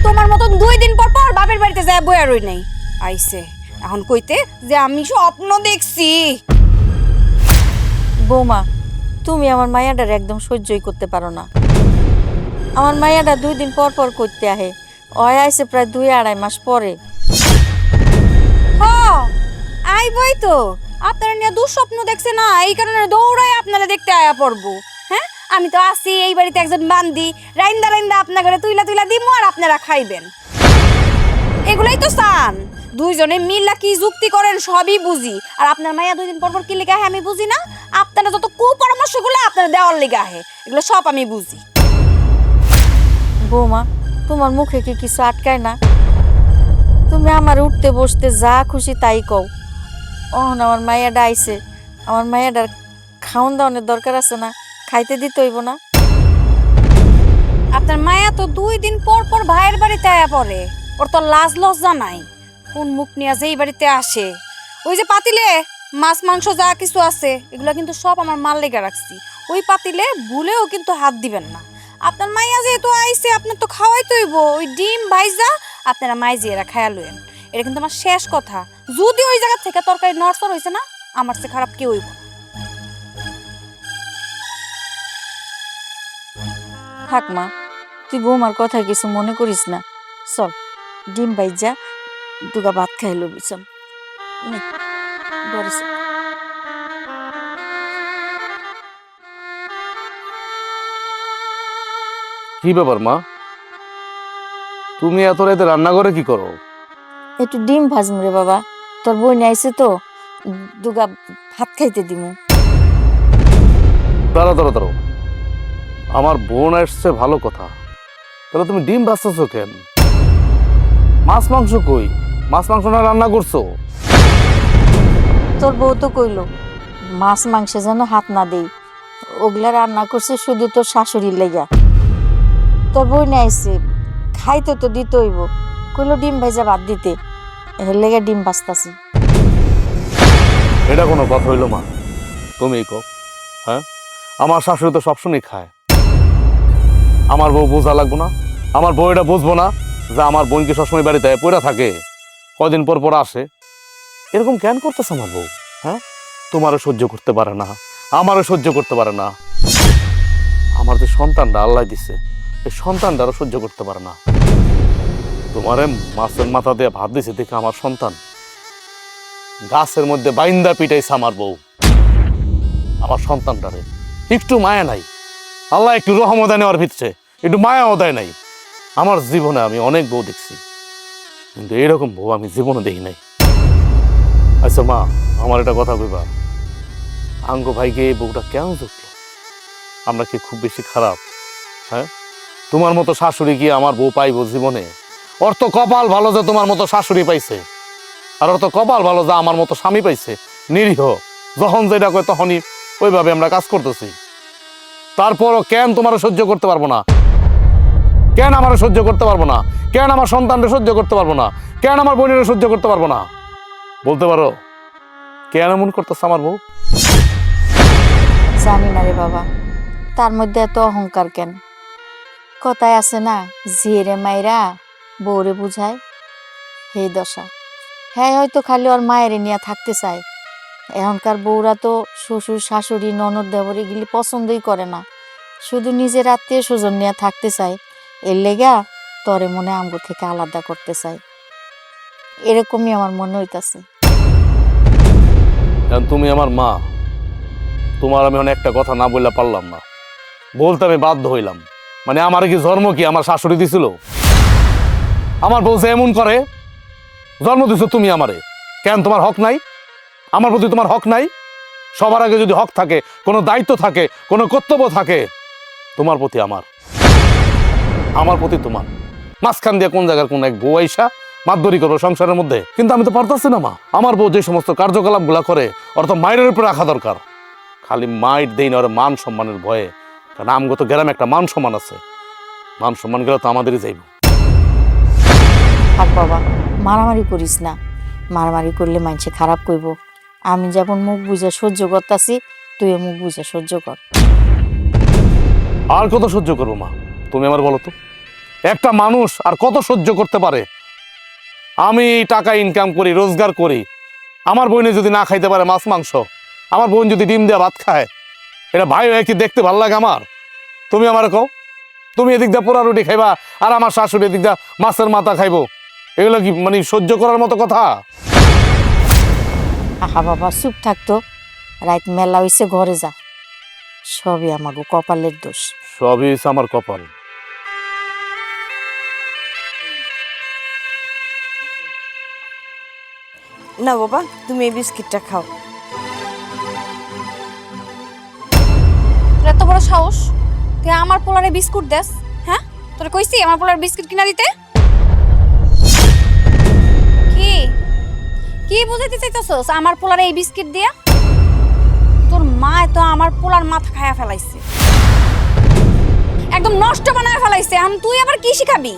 তোমার মতন 2 দিন পর পর বাপের বাড়িতে যায় বইয়া রই নাই। আইছে এখন কইতে যে আমি স্বপ্ন দেখছি। বৌমা, তুমি আমার মায়াডারে একদম সহ্যই করতে পারো না। আমার মায়াডা 2 দিন পর পর করতে আহে, অয় আইসে প্রায় 2-2.5 মাস পরে। হ আইবই তো, আপনারা নিয়ে দুঃস্বপ্ন দেখছে না, এই কারণে দৌড়াই আপনারা দেখতে আয়া পড়বো। হ্যাঁ, আমি তো আছি এই বাড়িতে একজন বান্দি, রাইন্দা রাইন্দা আপনার ঘরে তুইলা তুইলা দিমু আর আপনারা খাইবেন। এগুলাই তো চান। 2 জনে মিল্লা কি যুক্তি করেন সবই বুঝি, আর আপনার মাইয়া 2 দিন পর পর কি লেগে আহে আমি বুঝি না। আপনারা যত কুপরামর্শগুলো আপনারা দেওয়ার লেগে আহে, এগুলো সব আমি বুঝি। বৌমা, তোমার মুখে কি কিছু আটকায় না? তুমি আমার উঠতে বসতে যা খুশি তাই কও। অহন আমার মায়াডা আইছে, আমার মায়াডার খাওন দাওয়ানোর দরকার আছে না? খাইতে দিতে হইব না? আপনার মায়া তো 2 দিন পর পর ভাইয়ের বাড়িতে আয়া পড়ে, ওর তো লাজ লজ্জা নাই। কোন মুখ নিয়ে যে এই বাড়িতে আসে? ওই যে পাতিলে মাছ মাংস যা কিছু আছে এগুলো কিন্তু সব আমার মাল লেগে রাখছি, ওই পাতিলে ভুলেও কিন্তু হাত দিবেন না। আপনার মাইয়া যেহেতু আইছে আপনার তো খাওয়াই তৈব, ওই ডিম ভাইজা আপনারা মাইজিয়েরা খায়া লইন। এটা কিন্তু আমার শেষ কথা। যদি ওই জায়গা থেকে তরকারি নড়চড় হয়েছে না, আমার চেয়ে খারাপ কেউ হইব। থাক মা, তুই বৌমার কথা কিছু মনে করিস না। চল ডিম বাইজা দুগা ভাত খাইলো চল নে, ঘরে চল। কি ব্যাপার মা, তুমি এত রাতে রান্না করে কি করো? একটু ডিম ভাজম রে বাবা, তোর বই আইছে তো, দুগা ভাত খাইতে দিমু। দাঁড়া দাঁড়া দাঁড়ো, আমার বোন আসছে ভালো কথা, তাহলে তুমি ডিম ভাজতেছো কেন? মাছ মাংস কই? মাছ মাংস না রান্না করছো? তোর বউ তো কইলো মাছ মাংসে যেন হাত না দেই, ওগুলা রান্না করছে শুধু তোর শাশুড়ির লেগা। তোর বই আইছে, খাইতে তো দিতে হইব, কইলো ডিম ভাজা ভাত দিতে, এর লেগে ডিম ভাজতাছি। এটা কোনো কথা হইলো মা? তুমিই কও। হ্যাঁ, আমার শাশুড়ি তো সবসময় খায়, আমার বউ বোঝা লাগবো না? আমার বউ এটা বুঝবো না যে আমার বোনকে সবসময় বাড়িতে পড়ে থাকে, কদিন পর পর আসে? এরকম কেন করতেছে আমার বউ? হ্যাঁ, তোমারও সহ্য করতে পারে না, আমারও সহ্য করতে পারে না। আমার যে সন্তানটা আল্লাহ দিছে, এই সন্তানটারও সহ্য করতে পারে না। তোমারে মাছের মাথা দিয়ে ভাত দিছে দেখে আমার সন্তান গাছের মধ্যে বাইন্দা পিটাইছে আমার বউ। আমার সন্তানটারে একটু মায়া নাই, আল্লাহ একটু রহমত দেয় নেওয়ার ভিতরে, একটু মায়াও দেয় নাই। আমার জীবনে আমি অনেক বউ দেখছি, কিন্তু এরকম বউ আমি জীবনে দেখি নাই। আচ্ছা মা, আমার একটা কথা কইবা, আঙ্গ ভাইকে এই বউটা কেন যুক্ত? আমরা কি খুব বেশি খারাপ? হ্যাঁ, তোমার মতো শাশুড়ি কি আমার বউ পাইবো জীবনে? ওর তো কপাল ভালো যে তোমার মতো শাশুড়ি পাইছে, আর ওর তো কপাল ভালো যে আমার মতো স্বামী পাইছে, নিরীহ। যখন যেটা কয় তখনই ওইভাবে আমরা কাজ করতেছি। তারপরও কেন তোমার সহ্য করতে পারবো না? কেন আমার সহ্য করতে পারবো না? কেন আমার সন্তানকে সহ্য করতে পারবো না? কেন আমার বোনের সহ্য করতে পারবো না? বলতে পারো কেন এমন করতেছে আমার বউ? জানি না রে বাবা, তার মধ্যে এত অহংকার কেন? কথায় আছে না, জিয়েরে মাইরা বউরে বুঝায়, হে দশা। হ্যাঁ, হয়তো খালি ওর মায়ের নিয়ে থাকতে চায়। এখনকার বউরা তো শ্বশুর শাশুড়ি ননদ দেবর এগুলি পছন্দই করে না, শুধু নিজের আত্মীয় স্বজন নিয়ে থাকতে চায়। এর লেগা তরে মনে আমগো থেকে আলাদা করতে চায়, এরকমই আমার মনে হইতাছে। তুমি আমার মা, তোমার আমি অনেক একটা কথা না বললে পারলাম না, বলতে আমি বাধ্য হইলাম। মানে আমার কি জন্ম কি আমার শাশুড়ি দিছিল? আমার বউ যে এমন করে, জন্ম দিছো তুমি আমারে, কেন তোমার হক নাই? আমার প্রতি তোমার হক নাই? সবার আগে যদি হক থাকে, কোনো দায়িত্ব থাকে, কোনো কর্তব্য থাকে, তোমার প্রতি আমার প্রতি তোমার। মাঝখান দিয়ে কোন জায়গার কোন এক বউ আইসা মাতবরি করবো সংসারের মধ্যে? কিন্তু আমি তো পারতাছি না মা। আমার বউ যে সমস্ত কার্যকলাপ গুলা করে, ওর তো মায়ের উপরে রাখা দরকার। খালি মাইট দেই না, ওর মান সম্মানের ভয়ে। কারণ আমগত গ্রামে একটা মান সম্মান আছে, মান সম্মান গেলে তো আমাদেরই যাইব। থাক বাবা, মারামারি করিস না, মারামারি করলে মানুষে খারাপ কইব। আমি যেমন মুখ বুঝে সহ্য করতাছি, তুইও মুখ বুঝে সহ্য কর। আর কত সহ্য করবো মা, তুমি আমার বলো তো? একটা মানুষ আর কত সহ্য করতে পারে? আমি টাকা ইনকাম করি, রোজগার করি, আমার বোনে যদি না খাইতে পারে মাছ মাংস, আমার বোন যদি ডিম দিয়ে ভাত খায়, এটা ভাই হয়ে কি দেখতে ভালো লাগে আমার? তুমি আমার কও, তুমি এদিক দিয়ে পোড়া রুটি খাইবা আর আমার শাশুড়ি এদিক দিয়ে মাছের মাথা খাইবো, এগুলো কি মানে সহ্য করার মতো কথা? আহা বাবা, চুপ থাকতো, রাত মেলা হইছে, ঘরে যা। সবই আমাগো কপালের দোষ। সবই হচ্ছে আমার কপাল। না বাবা, তুমি এই বিস্কিটটা খাও। তোর এত বড় সাহস, তুই আমার পোলারে বিস্কুট দেস? হ্যাঁ, তোর কইছি আমার পোলার বিস্কুট কিনা দিতে? কি কি বুঝাইতে চাইতেছস আমার পোলারে এই বিস্কিট দিয়া? তোর মা তো আমার পোলার মাথা খায়া ফেলাইছে, একদম নষ্ট বানায় ফেলাইছে। এখন তুই আবার কি শিখাবি?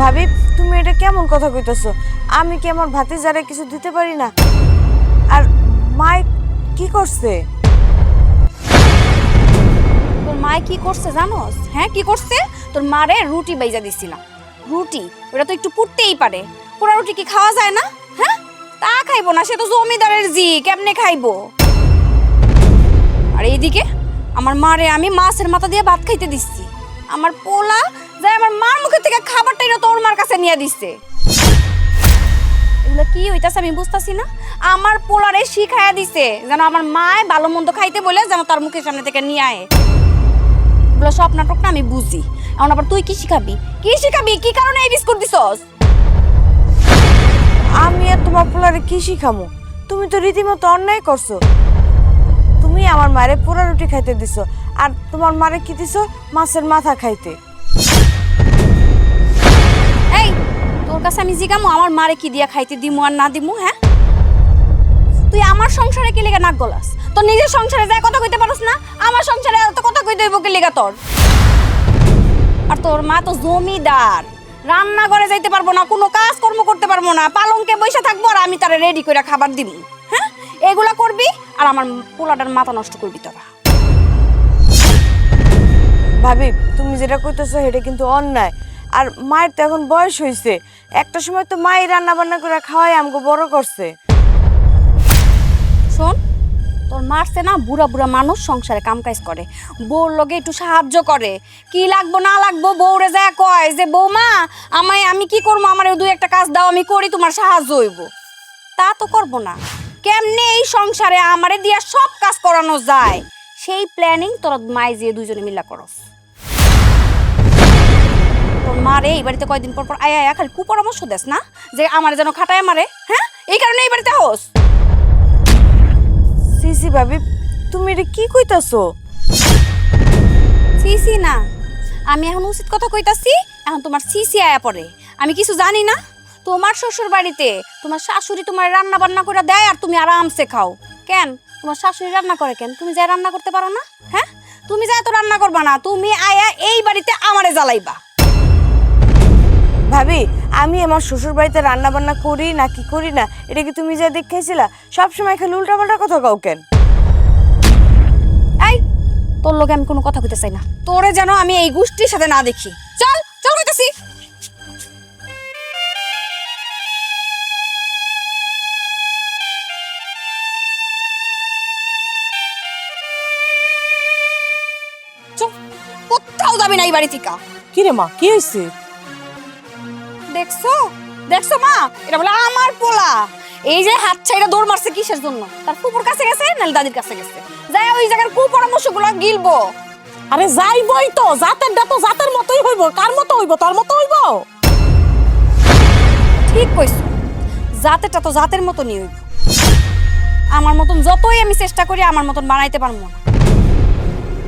ভাবি, তুমি এটা কেমন কথা কইতেছো? আমি কি আমার ভাতিজারে কিছু দিতে পারি না? আর মাই কি করছে? তোর মা কি করছে জানোস? হ্যাঁ, কি করছে? তোর মারে রুটি বাইজা দিছিলাম, রুটি। ওটা তো একটু পুড়তেই পারে। পোড়া রুটি কি খাওয়া যায় না? হ্যাঁ, তা খাইবো না, সে তো জমিদারের জি, কেমনে খাইবো? আর এইদিকে আমার মারে আমি মাছের মাথা দিয়ে ভাত খাইতে দিচ্ছি, আমার পোলা যায় আমার মার মুখে থেকে খাবারটা এটা তোর মার কাছে নিয়ে দিচ্ছে। এগুলো কি হইতাছে আমি বুঝতাছি না। আমার পোলারে শিখাইয়া দিছে যেন আমার মায় ভালো মন্দ খাইতে বলে যেন তার মুখের সামনে থেকে নিয়ে আয়। এগুলো সব নাটক না, আমি বুঝি। এখন আবার তুই কি শিখাবি? কি শিখাবি? কি কারণে এই বিস্কুট দিছস? আমি আর তোমার পোলারে কি শিখামু? তুমি তো রীতিমতো অন্যায় করছো। তুমি আমার মারে পোড়া রুটি খাইতে দিছো, আর তোমার মারে কি দিছো? মাছের মাথা খাইতে। এই তোর কাছে আমি জিগামু আমার মারে কি দিয়া খাইতে দিমু আর না দিমু? হ্যাঁ, তুই আমার সংসারে কি লেগে নাক গলাস? তোর নিজের সংসারে যায় কথা কইতে পারোস না, আমার সংসারে এত কথা কইতে হইব কি লেগা তোর? আর তোর মা তো জমিদার, রান্না করে যাইতে পারবো না, কোনো কাজ কর্ম করতে পারবো না, পালঙ্কে বসে থাকবো আর আমি তারে রেডি করে খাবার দিব। হ্যাঁ, এগুলা করবি আর আমার পোলাটার মাথা নষ্ট করবি তোরা। ভাবি, তুমি যেটা কইতেছো সেটা কিন্তু অন্যায়। আর মায়ের তো এখন বয়স হয়েছে, একটা সময় তো মাই রান্না বান্না করে খাওয়াই আমাকে বড় করছে। শোন, তোর মারছে না, বুড়া বুড়া মানুষ সংসারে কাম কাজ করে, বউর লগে একটু সাহায্য করে, কি লাগবো না লাগবো বউরে যা কয় যে বৌমা আমি কি করবো, আমার দুই একটা কাজ দাও, আমি করি, তোমার সাহায্য হইব। তা তো করবো না। কেমনে এই সংসারে আমারে দিয়া সব কাজ করানো যায় সেই প্ল্যানিং তোরা মাই যে দুইজনে মিলা করস। তোর মারে এই বাড়িতে কয়দিন পর পর আয়া আয়া খালি কুপরামর্শ দেস না যে আমারে যেন খাটায় মারে। হ্যাঁ, এই কারণে এই বাড়িতে হোস। সিসি ভাবি, তুমি এটা কি কইতাছো? সিসি না, আমি এখন উচিত কথা কইতাছি। এখন তোমার সিসি আয়া পড়ে, আমি কিছু জানি না। তোমার শ্বশুর বাড়িতে তোমার শাশুড়ি তোমার রান্না বান্না করে দেয় আর তুমি আরামসে খাও। কেন তোমার শাশুড়ি রান্না করে কেন? তুমি যাই রান্না করতে পারো না? হ্যাঁ, তুমি যাই তো রান্না করবা না, তুমি আয়া এই বাড়িতে আমারে জ্বালাইবা। ভাবি, আমি আমার শ্বশুর বাড়িতে রান্না বান্না করি না কি করি না এটা কি তুমি যা দেখাইছিলা? সবসময় খালি উল্টাপাল্টা কথা কও কেন? এই তোর লোকে আমি কোনো কথা কইতে চাই না, তোরে যেন আমি এই গোষ্ঠীর সাথে না দেখি। চল চল কইতাছি। চুপ, কোথাও যাবি না এই বাড়ি থেকে। কি রে মা, কি হয়েছে? দেখছো দেখছো মা, এটা বলে আমার পোলা। এই যে হাত ছাইরা দৌড় মারছে কিসের জন্য? তার ফুপুর কাছে গেছে না দাদির কাছে গেছে, যাই ওই জায়গার কুপরামর্শগুলো গিলবো। আরে যাইবই তো, জাতেরটা তো জাতের মতোই হইব। কার মতো হইব? তোর মতো হইব? ঠিক কইছো, জাতেরটা তো জাতের মতনই হইব। আমার মতন যতই আমি চেষ্টা করি আমার মতন বানাইতে পারবো না।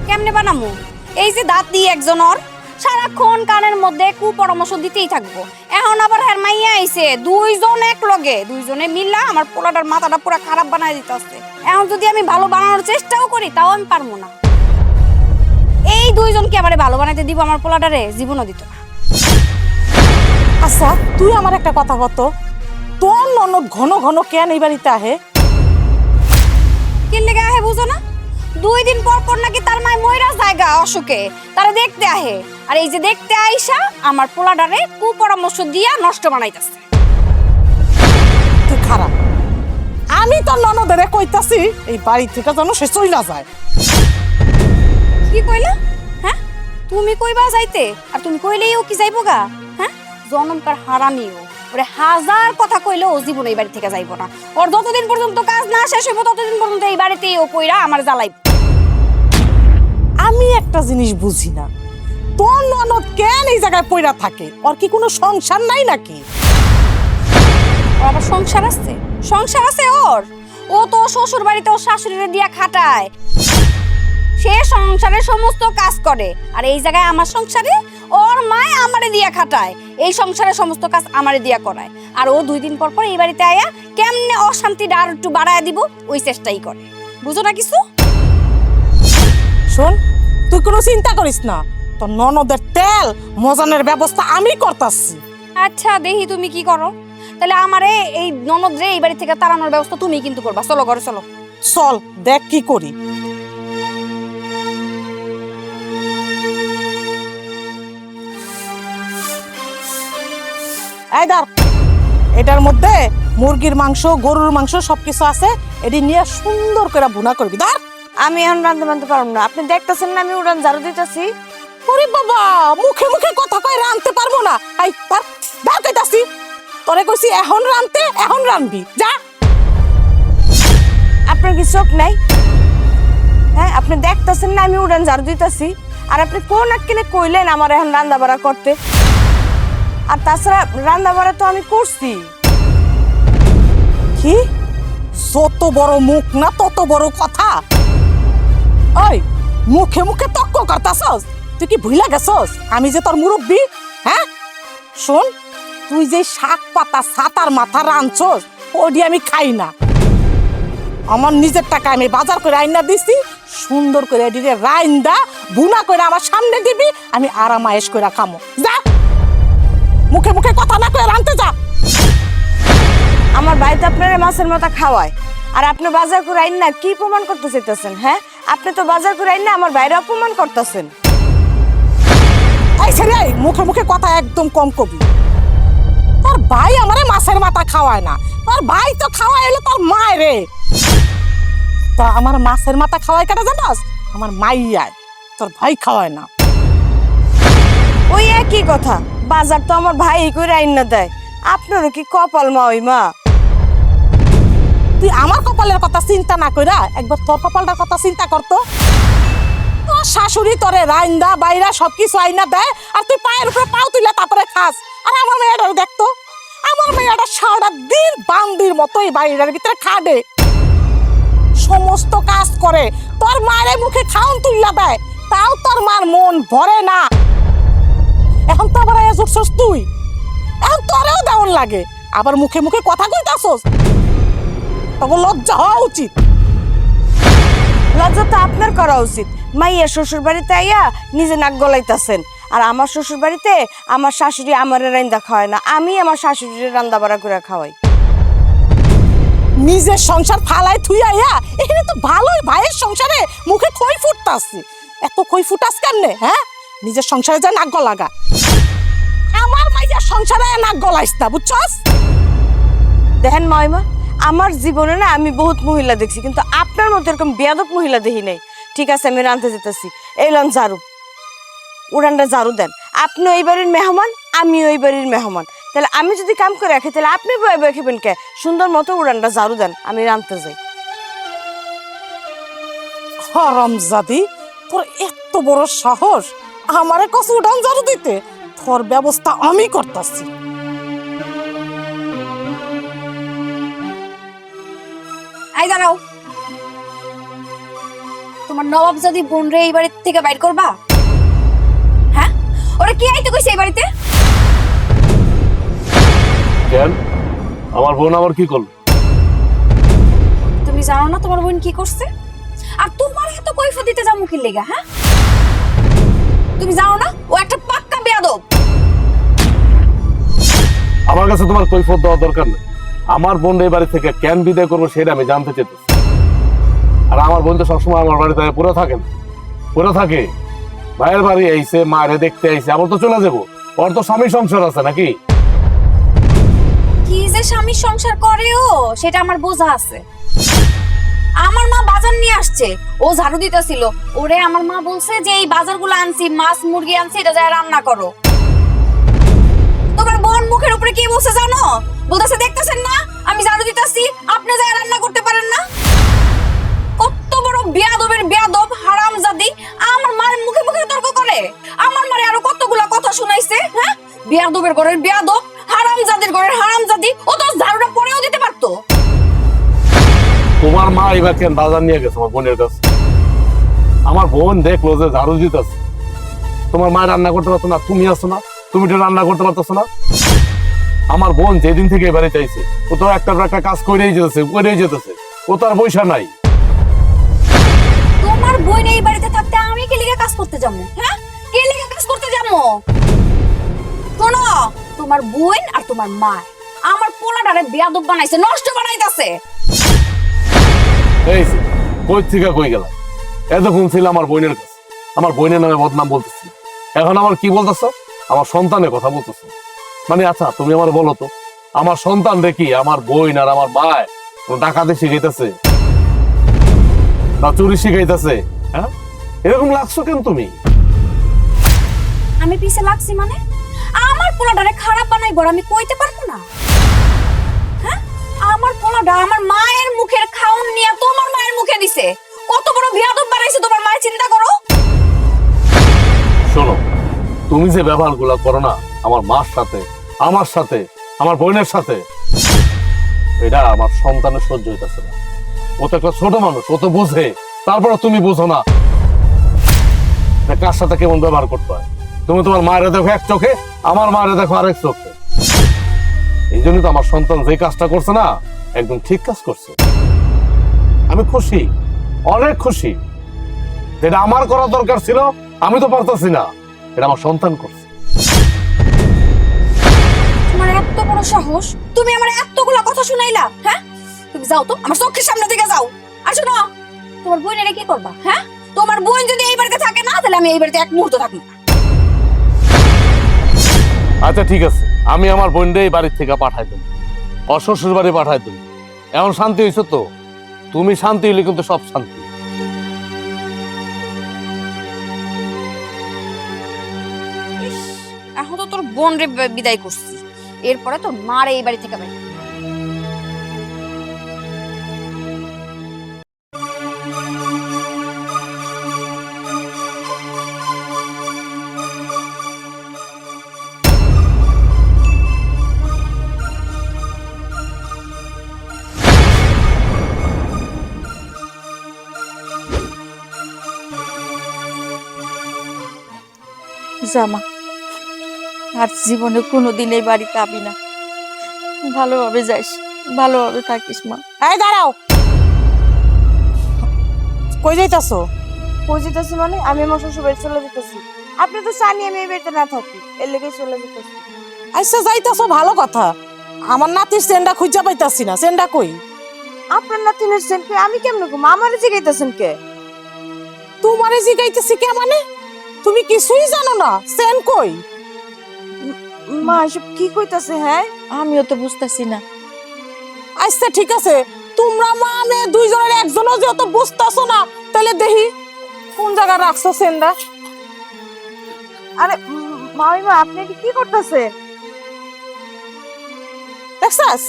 কেমনে বানামু? এই যে দাঁত দিয়ে একজন ওর সারাক্ষণ কানের মধ্যে কুপরামর্শ দিতেই থাকবো। এখন আবার হ্যাঁ মাইয়া আইছে, দুইজন এক লগে, দুইজনে মিলা আমার পোলাটার মাথাটা পুরো খারাপ বানাই দিতেছে। এখন যদি আমি ভালো বানানোর চেষ্টাও করি তাও আমি পারবো না। এই দুইজনকে আমারে ভালো বানাইতে দিব আমার পোলাটারে? জীবনও দিত না। আচ্ছা, তুই আমার একটা কথা কত, তোর ননদ ঘন ঘন কেন এই বাড়িতে আহে? কি লেগে আহে বুঝো না? 2 দিন পর পর নাকি তার মায় ময়রা জায়গা অসুখে তারা দেখতে আহে, আর এই যে দেখতে আইসা আমার পোলাটারে কুপরামর্শ দিয়া নষ্ট বানাইতাছে। তুই খারাপ। আমি তোর ননদের কইতাছি এই বাড়ি থেকে যেন সে চইলা যায়। কি কইলা? হ্যাঁ, তুমি কইবা যাইতে আর তুমি কইলেই ও কি যাইবো গা? হ্যাঁ, জনমকার হারামিও ওরে হাজার কথা কইলেও ও জীবন এই বাড়ি থেকে যাইবো না। ওর যতদিন পর্যন্ত কাজ না শেষ হইব ততদিন পর্যন্ত এই বাড়িতেই ও কইরা আমার জ্বালাইব। আমি একটা জিনিস বুঝি না, তোর ননদ কেন এই জায়গায় পইরা থাকে? ওর কি কোনো সংসার নাই নাকি? ওর আবার সংসার আছে? সংসার আছে ওর? ও তো শ্বশুর বাড়িতে ওর শাশুড়িরে দিয়া খাটায়, সে সংসারের সমস্ত কাজ করে। আর এই জায়গায় আমার সংসারে ওর মায় আমারে দিয়া খাটায়, এই সংসারের সমস্ত কাজ আমারে দিয়া করায়। আর ও 2 দিন পর পর এই বাড়িতে আয়া কেমনে অশান্তিটা আর একটু বাড়ায় দিব ওই চেষ্টাই করে। বুঝো না কিছু? শোন, তুই কোনো চিন্তা করিস না, তোর ননদের তেল মজানের ব্যবস্থা আমি করতাছি। আচ্ছা দেখি তুমি কি করো। তাহলে আমারে এই ননদ রে এই বাড়ি থেকে তাড়ানোর ব্যবস্থা তুমি কিন্তু করবা। চলো ঘরে চলো। চল দেখ কি করি। এই ধর, এটার মধ্যে মুরগির মাংস গরুর মাংস সবকিছু আছে, এটি নিয়ে সুন্দর করে ভুনা করবি। ধর। আমি এখন রাঁধতে বানতে পারবো না, আপনি দেখতেছেন না আমি উড়ান ঝাড়ু দিতেছি। ওরে বাবা, মুখে মুখে কথা কই রাঁধতে পারবো না। এই ধর, ধর কইতাছি, তোরে কইছি এখন রাঁধতে, এখন রাঁধবি, যা। আপনার কি চোখ নাই? হ্যাঁ, আপনি দেখতেছেন না আমি উড়ান ঝাড়ু দিতেছি, আর আপনি কোন আক্কেলে কইলেন আমার এখন রান্না বাড়া করতে? আর তাছাড়া রান্না বাড়া তো আমি করছি। কি? যত বড় মুখ না তত বড় কথা। ওই মুখে মুখে তক্ক করতাছস, তুই কি ভুইলা গেছস আমি যে তোর মুরব্বি? হ্যাঁ শোন, তুই যে শাক পাতা ছাতার মাথা রাঁধছস ওডি আমি খাই না। আমার নিজের টাকা আমি বাজার করে আইনা দিছি, সুন্দর করে এডিরে রাইন্দা ভুনা করে আমার সামনে দিবি, আমি আরাম আয়েশ করে খামো। যা, মুখে মুখে কথা না কয়ে রাঁধতে যা। আমার বাড়িতে আপনারা মাছের মাথা খাওয়ায়, আর আপনি বাজার করে আইন না কি প্রমাণ করতে চাইতেছেন? হ্যাঁ, আপনি তো বাজার করে আইন না আমার বাইরে অপমান করতেছেন। এই ছেলে, মুখে মুখে কথা একদম কম কবি। তোর ভাই আমারে মাছের মাথা খাওয়ায় না, তোর ভাই তো খাওয়ায় হলো তোর মায় রে। তো আমার মাছের মাথা খাওয়ায় কেন জানাস? আমার মাইয়ায়, তোর ভাই খাওয়ায় না। ওই একই কথা, বাজার তো আমার ভাই করে আইন না দেয়। আপনারও কি কপাল মা ওই মা? তুই আমার কপালের কথা চিন্তা না কইরা একবার তোর কপালটার কথা চিন্তা করতো। তোর শাশুড়ি তোরে রাইন্দা বাইরা সবকিছু আইনা দেয়, আর তুই পায়ের উপরে পাও তুইলা তারপরে খাস। আর আমার মেয়েটাও দেখতো, আমার মেয়েটা সারা দিন বান্দির মতোই বাইরের ভিতরে খাটে, সমস্ত কাজ করে, তোর মায়ের মুখে খাওন তুইলা দেয়, তাও তোর মার মন ভরে না। এখন তো আবার জুটছস তুই, এখন তোরেও দেওয়ান লাগে, আবার মুখে মুখে কথা কইতাছস। তখন লজ্জা হওয়া উচিত। লজ্জা তো আপনার করা উচিত। মাইয়া শ্বশুর বাড়িতে আইয়া নিজে নাক গলাইতেছেন, আর আমার শ্বশুর বাড়িতে আমার শাশুড়ি আমার রান্দা খাওয়ায় না, আমি আমার শাশুড়ির রান্দা বাড়া করে খাওয়াই। নিজের সংসার ফালাই থুই আইয়া এখানে তো ভালোই ভাইয়ের সংসারে মুখে খই ফুটতাছে। এত খই ফুটাস কেমনে? হ্যাঁ, নিজের সংসারে যা নাক গলাগা, আমার মাইয়ার সংসারে নাক গলাইস না, বুঝছস? দেখেন ময়মা, আমার জীবনে না আমি বহুত মহিলা দেখছি, কিন্তু আপনার মতো এরকম বেয়াদব মহিলা দেখি নাই। ঠিক আছে, আমি রাঁধতে যেতেছি। এই লন ঝাড়ু, উড়ানটা ঝাড়ু দেন। আপনি ওই বাড়ির মেহমান, আমি ওই বাড়ির মেহমান, তাহলে আমি যদি কাম করে রাখি তাহলে আপনি বয়ে বয়ে খেবেন কে? সুন্দর মতো উড়ানটা ঝাড়ু দেন, আমি রাঁধতে যাই। হারামজাদি, তোর এত বড় সাহস আমারে কস উড়ান ঝাড়ু দিতে? তোর ব্যবস্থা আমি করতাছি। আই দাঁড়াও, তোমার নবাব যদি বোন রে এই বাড়ি থেকে বাইর করবা? হ্যাঁ, ওরা কি আইতে কইছে এই বাড়িতে? কেন? আমার বোন আবার কি করলো? তুমি জানো না তোমার বোন কি করছে? আর তোমার এত কৈফিয়ত দিতে যাবো কি লেগা? হ্যাঁ, তুমি জানো না ও একটা পাক্কা বেয়াদব। আমার কাছে তোমার কৈফিয়ত দেওয়ার দরকার নেই। আমার বোন এই বাড়ি থেকে কেন বিদায় করবো সেটা আমি জানতে চাইতেছি। আর আমার বোন তো সবসময় আমার বাড়িতে পুরো থাকে না, পুরো থাকে ভাইয়ের বাড়ি আইছে, মায়ের দেখতে আইছে, আবার তো চলে যাবো। ওর তো স্বামী সংসার আছে নাকি? কি যে স্বামীর সংসার করে ও, সেটা আমার বোঝা আছে। আমার মা বাজার নিয়ে আসছে, ও ঝাড়ু দিতেছিল, ওরে আমার মা বলছে যে এই বাজারগুলো আনছি, মাছ মুরগি আনছি, এটা যায় রান্না করো। তোমার বোন মুখের উপরে কি বলছে জানো? বলতেছে দেখতেছেন না আমি ঝাড়ু দিতেছি, আপনি যায় রান্না করতে পারেন না। কত বড় বেয়াদবের বেয়াদব হারামজাদি, আমার মার মুখে মুখে তর্ক করে। আমার মারে আরো কতগুলা কথা শুনাইছে। হ্যাঁ, বেয়াদবের ঘরের বেয়াদব, হারামজাদির ঘরের হারামজাদি, ও তো ঝাড়ুটা পরেও দিতে পারতো। তোমার মা এবার কেন বাজার নিয়ে গেছে আমার বোনের কাছে? আমার বোন দেখলো যে ঝাড়ু দিতেছে, তোমার মা রান্না করতে পারতো না, তুমি আসো না, তুমি তো রান্না করতে পারতো না। আমার বোন যেদিন থেকে এবারে চাইছে ও তো একটা কাজ করেই যেতেছে, ও তো আর পয়সা নাই। তোমার বোন এই বাড়িতে থাকতে আমি কি লিগে কাজ করতে যাবো? হ্যাঁ, কি লিগে কাজ করতে যাবো? শোনো, তোমার বোন আর তোমার মা আমার পোলাটারে বেয়াদব বানাইছে, নষ্ট বানাইতাছে। এই যে, কই থেকে কই গেলাম? এতক্ষণ ছিল আমার বোনের কাছে, আমার বোনের নামে বদনাম বলতেছি, এখন আমার কি বলতেছ? আমার সন্তানের কথা বলতেছ। মানে আচ্ছা তুমি আমার বলো তো, আমার সন্তান দেখি আমার বোন আর আমার ভাই ডাকাতে শিখাইতেছে না চুরি শিখাইতেছে? হ্যাঁ, এরকম লাগছো কেন তুমি? আমি পিছে লাগছি মানে? আমার পোলাটারে খারাপ বানাই বড় আমি কইতে পারবো না? হ্যাঁ, আমার পোলাটা আমার মায়ের মুখের খাউন নিয়ে তোমার মায়ের মুখে দিছে। কত বড় বিয়াদব বানাইছে তোমার মায়ের, চিন্তা করো। শোনো, তুমি যে ব্যবহারগুলো করো না আমার মার সাথে, আমার সাথে, আমার বোনের সাথে, এটা আমার সন্তানের সহ্য হইতেছে না। ও তো একটা ছোট মানুষ, ও তো বোঝে, তারপরে তুমি বোঝো না যে কার সাথে কেমন ব্যবহার করতে হয়। তুমি তোমার মায়ের দেখো এক চোখে, আমার মায়ের দেখো আরেক চোখে। এই জন্য তো আমার সন্তান যে কাজটা করছে না, একদম ঠিক কাজ করছে। আমি খুশি, অনেক খুশি। যেটা আমার করা দরকার ছিল আমি তো পারতাছি না, এটা আমার সন্তান করছে। তোমার এত বড় সাহস, তুমি আমার এতগুলো কথা শুনাইলা? হ্যাঁ, তুমি যাও তো, আমার চোখের সামনে থেকে যাও। আর শোনো, তোমার বোনের কি করবা? হ্যাঁ, তোমার বোন যদি এই বাড়িতে থাকে না, তাহলে আমি এই বাড়িতে এক মুহূর্ত থাকি না। আচ্ছা ঠিক আছে, আমি আমার বোনকে এই বাড়ির থেকে পাঠাই দেব, অশ্বশুর বাড়ি পাঠাই দেব। এখন শান্তি হয়েছে তো? তুমি শান্তি হইলে কিন্তু সব শান্তি। ইস, এখন তো তোর বোন রে বিদায় করছি, এরপরে তোর মার এই বাড়ি থেকে বাইরে। জামা, আর জীবনে কোনোদিন এই বাড়িতে আবি না। ভালোভাবে যাইস, ভালোভাবে থাকিস মা। এই দাঁড়াও, কই যাইতাছো? কই যেতেছি মানে? আমি আমার শ্বশুর বাড়ি চলে যেতেছি। আপনি তো জানি আমি এই বাড়িতে না থাকি, এর লেগে চলে যেতেছি। আচ্ছা যাইতাছো ভালো কথা, আমার নাতির সেন্ডা খুঁজা পাইতাছি না। সেন্ডা কই? আপনার নাতিনের সেনকে আমি কেমনে ঘুম? আমারে জিগাইতেছেন কে? তোমারে জিগাইতেছি কে মানে? তুমি কিছুই জানো না সেন কই? মা এসব কি কইতাছে? হ্যাঁ, আমিও তো বুঝতেছি না। আচ্ছা ঠিক আছে, তোমরা মানে দুইজনের একজনও যেহেতু বুঝতেছো না, তাহলে দেখি কোন জায়গায় রাখছো সেন্ডা। আরে মামিমা আপনি এটা কি করতেছে? দেখছাস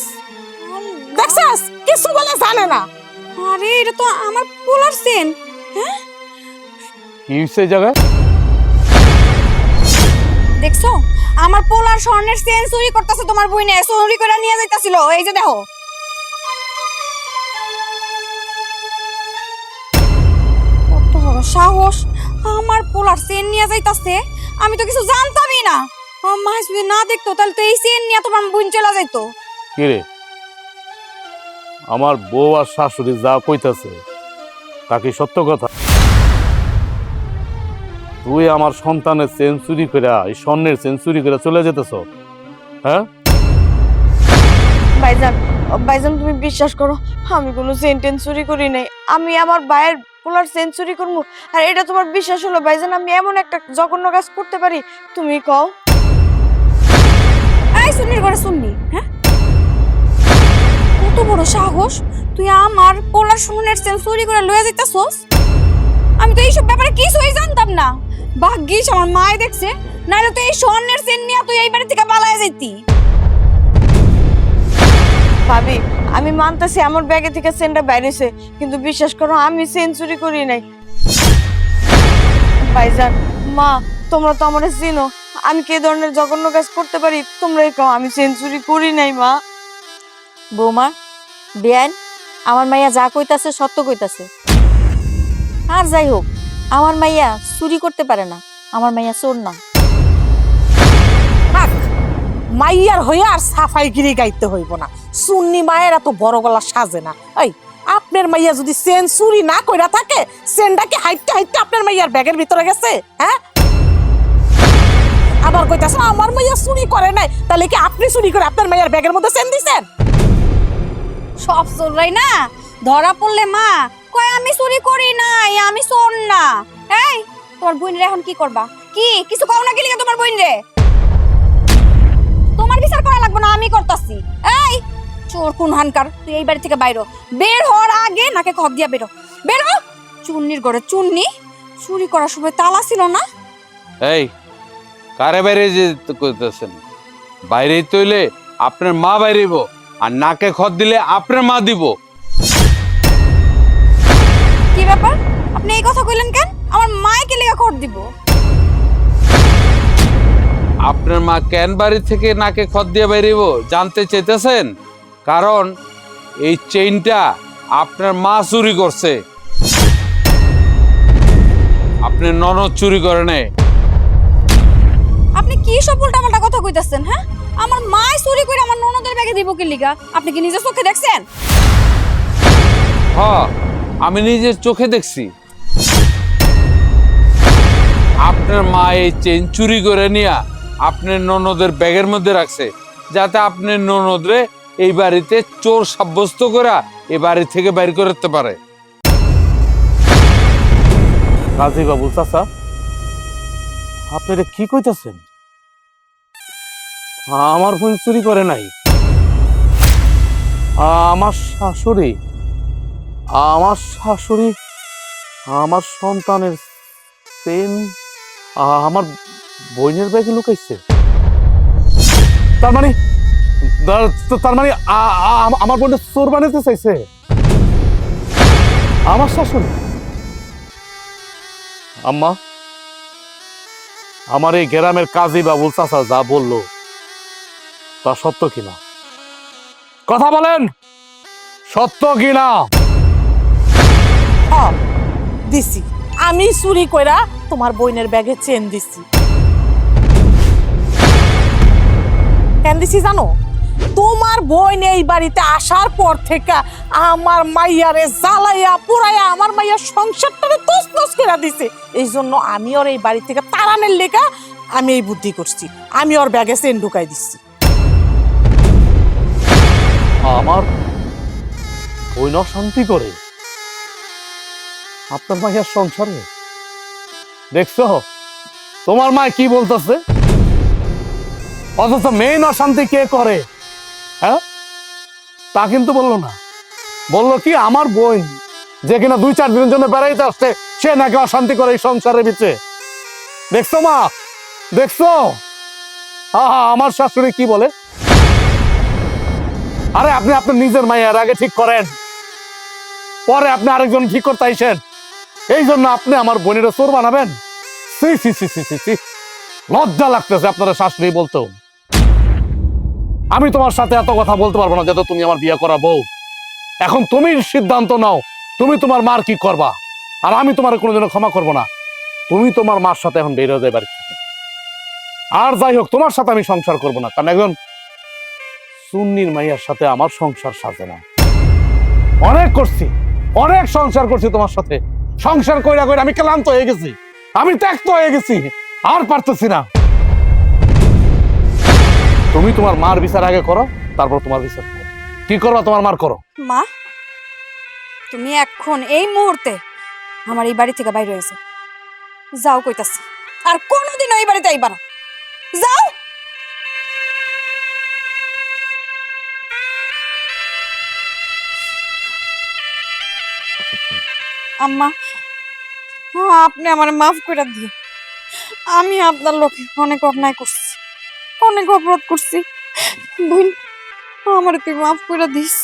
দেখছাস, কিছু বলে জানে না। আরে এটা তো আমার পোলার সেন। হ্যাঁ, কি হয়েছে এই জায়গায়? দেখছো আমার পোলার স্বর্ণের চেন চুরি করতেছে তোমার বইনে, চুরি করে নিয়ে যাইতাছিল। এই যে দেখো, কত বড় সাহস, আমার পোলার চেন নিয়ে যাইতাছে। আমি তো কিছু জানতামই না। আমার মা যদি না দেখতো তাহলে তো এই চেন নিয়ে তোমার বোন চলে যাইতো। কি রে, আমার বউ আর শাশুড়ি যা কইতাছে তা কি সত্য কথা? তুই আমার সন্তানের সেঞ্চুরি করে, এই স্বর্ণের সেঞ্চুরি করে চলে যেতেছ? হ্যাঁ ভাইজান, ভাইজান তুমি বিশ্বাস করো, আমি কোনো সেন্টেন্স চুরি করি নাই। আমি আমার ভাইয়ের পোলার সেঞ্চুরি করবো? আর এটা তোমার বিশ্বাস হলো ভাইজান? আমি এমন একটা জঘন্য কাজ করতে পারি? তুমি কও। এই সুন্নির ঘরে শুননি? হ্যাঁ, কত বড় সাহস, তুই আমার পোলার স্বর্ণের চেন চুরি করে লয়ে যাইতাছস? আমি তো এইসব ব্যাপারে কিছুই জানতাম না। ভাগ্যিস আমার মায়ে দেখছে, নাহলে তো এই স্বর্ণের চেন নিয়ে তুই এই বাড়ি থেকে পালায়ে যাইতি। ভাবি আমি মানতেছি আমার ব্যাগে থেকে চেনটা বাইরেছে, কিন্তু বিশ্বাস করো আমি চেন চুরি করি নাই। ভাইজান, মা তোমরা তো আমার চিনো, আমি কি ধরনের জঘন্য কাজ করতে পারি তোমরাই কও। আমি চেন চুরি করি নাই মা। বৌমা, বেআইন, আমার মাইয়া যা কইতাছে সত্য কইতাছে। আর যাই হোক, আমার মাইয়া চুরি করতে পারে না, আমার মাইয়া চোর না। থাক, মাইয়ার হইয়া আর সাফাইগিরি গাইতে হইব না। সুন্নি মায়ের এত বড় গলা সাজে না। এই আপনার মাইয়া যদি চেন চুরি না কইরা থাকে, চেনটা কি হাইটটা হাইটটা আপনার মাইয়ার ব্যাগের ভিতরে গেছে? হ্যাঁ, আবার কইতাছে আমার মাইয়া চুরি করে নাই, তাহলে কি আপনি চুরি করে আপনার মাইয়ার ব্যাগের মধ্যে চেন দিছেন? সব চোররাই না ধরা পড়লে মা কয় আমি চুরি করি নাই, আমি চোর না। এই তোমার বোনের এখন কি করবা? কি কিছু কও না কি লিখে তোমার বোন রে? তোমার না আমি করতাছি। এই চোর কোন হানকার, তুই এই বাড়ি থেকে বাইরো, বের হওয়ার আগে নাকে খত দিয়া বেরো, বেরো। চুন্নির ঘরে চুন্নি, চুরি করার সময় তালা ছিল না? এই কারে বাইরে যে কইতেছেন? বাইরেই তৈলে আপনার মা বাইরেইব, আর নাকে খত দিলে আপনার মা দিব। কি ব্যাপার, আপনি এই কথা কইলেন কেন? আমার মাকে লেগা খত দিব? আপনার মা কেন বাড়ি থেকে নাকে খত দিয়ে বাইরেইব জানতে চাইতেছেন? কারণ এই চেইনটা আপনার মা চুরি করছে, আপনি ননদ চুরি করে নাই। আপনি কি সব উল্টাপাল্টা কথা কইতাছেন? হ্যাঁ, আমার মাই চুরি করে আমার ননদের ব্যাগে দিব কি লিগা? আপনি কি নিজের চোখে দেখছেন? হ, আমি নিজের চোখে দেখছি আপনার মা এই চেইন চুরি করে নিয়া আপনার ননদের ব্যাগের মধ্যে রাখছে, যাতে আপনার ননদরে এই বাড়িতে চোর সাব্যস্ত করা এই বাড়ি থেকে বাইর করতে পারে। কাজী বাবু চাচা, আপনি এটা কি কইতাছেন? আমার বোন চুরি করে নাই। আমার শাশুড়ি আমার সন্তানের পেন আমার বোনের ব্যাগে লুকাইছে। তার মানে আমার বোনটা চোর বানাতে চাইছে আমার শাশুড়ি। আম্মা, আমার এই গ্রামের কাজী বাবুল চাচা যা বললো তা সত্য কিনা কথা বলেন, সত্য কিনা? হ্যাঁ দিছি, আমি চুরি কইরা তোমার বোনের ব্যাগে চেন দিছি। কেন দিছি জানো? তোমার বোন এই বাড়িতে আসার পর থেকে আমার মাইয়ারে জ্বালাইয়া পুরাইয়া আমার মাইয়ার সংসারটারে তছনছ করে দিছে। এই জন্য আমি ওর এই বাড়ি থেকে তাড়ানোর লেগা আমি এই বুদ্ধি করছি, আমি ওর ব্যাগে চেন ঢুকাই দিচ্ছি। আমার বোন অশান্তি করে আপনার মাইয়ার সংসারে? দেখছো তোমার মা কি বলতেছে? অথচ মেইন অশান্তি কে করে? হ্যাঁ, তা কিন্তু বললো না। বললো কি আমার বোন যে কিনা 2-4 দিনের জন্য বেড়াইতে আসছে সে নাকি অশান্তি করে এই সংসারের ভিতরে। দেখছো মা, দেখছো? আমার শাশুড়ি কি বলে? আরে আপনি আপনার নিজের মায়ের আগে ঠিক করেন, পরে আপনি আরেকজন ঠিক করতে আইসেন। এই জন্য আপনি আমার বোনের চোর বানাবেন? সি সি সি সি সি, লজ্জা লাগতেছে আপনারা শাশুড়ি বলতেও। আমি তোমার সাথে এত কথা বলতে পারবো না যত তুমি আমার বিয়ে করা বউ। এখন তুমি সিদ্ধান্ত নাও, তুমি তোমার মার কি করবা, আর আমি তোমার কোনোদিনও ক্ষমা করবো না। তুমি তোমার মার সাথে এখন বের হয়ে যাবে বাড়ি থেকে। আর যাই হোক, তোমার সাথে আমি সংসার করবো না, কারণ একজন সুন্নির মাইয়ার সাথে আমার সংসার সাজে না। অনেক করছি, অনেক সংসার করছি তোমার সাথে, সংসার কইরা কইরা আমি ক্লান্ত হয়ে গেছি, আমি ত্যক্ত হয়ে গেছি, আর পারতেছি না। তুমি তোমার মার বিচার আগে করো, তারপর তোমার বিচার করো। কি করবা তোমার মার করো। মা, তুমি এখন এই মুহূর্তে আমার এই বাড়ি থেকে বাইরে হয়েছে যাও কইতাছি, আর কোনোদিন এই বাড়িতে আইবা না, যাও। আম্মা, আপনি আমার মাফ করে দিয়ে, আমি আপনার লোকে অনেক অন্যায় করছি, অনেক অপরাধ করছি। বোন, আমার তুই মাফ করে দিস,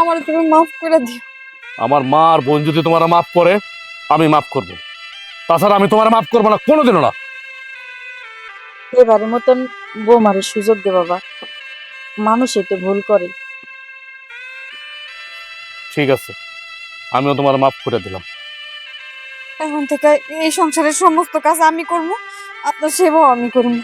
আমার তুমি মাফ করে দিও। আমার মা আর বোন যদি তোমার মাফ করে আমি মাফ করবো, তাছাড়া আমি তোমার মাফ করবো না কোনোদিনও না। এবারের মতন বৌমারে সুযোগ দে বাবা, মানুষই তো ভুল করে। ঠিক আছে, আমিও তোমার মাফ করে দিলাম। এখন থেকে এই সংসারের সমস্ত কাজ আমি করবো, আপনার সেবাও আমি করবো।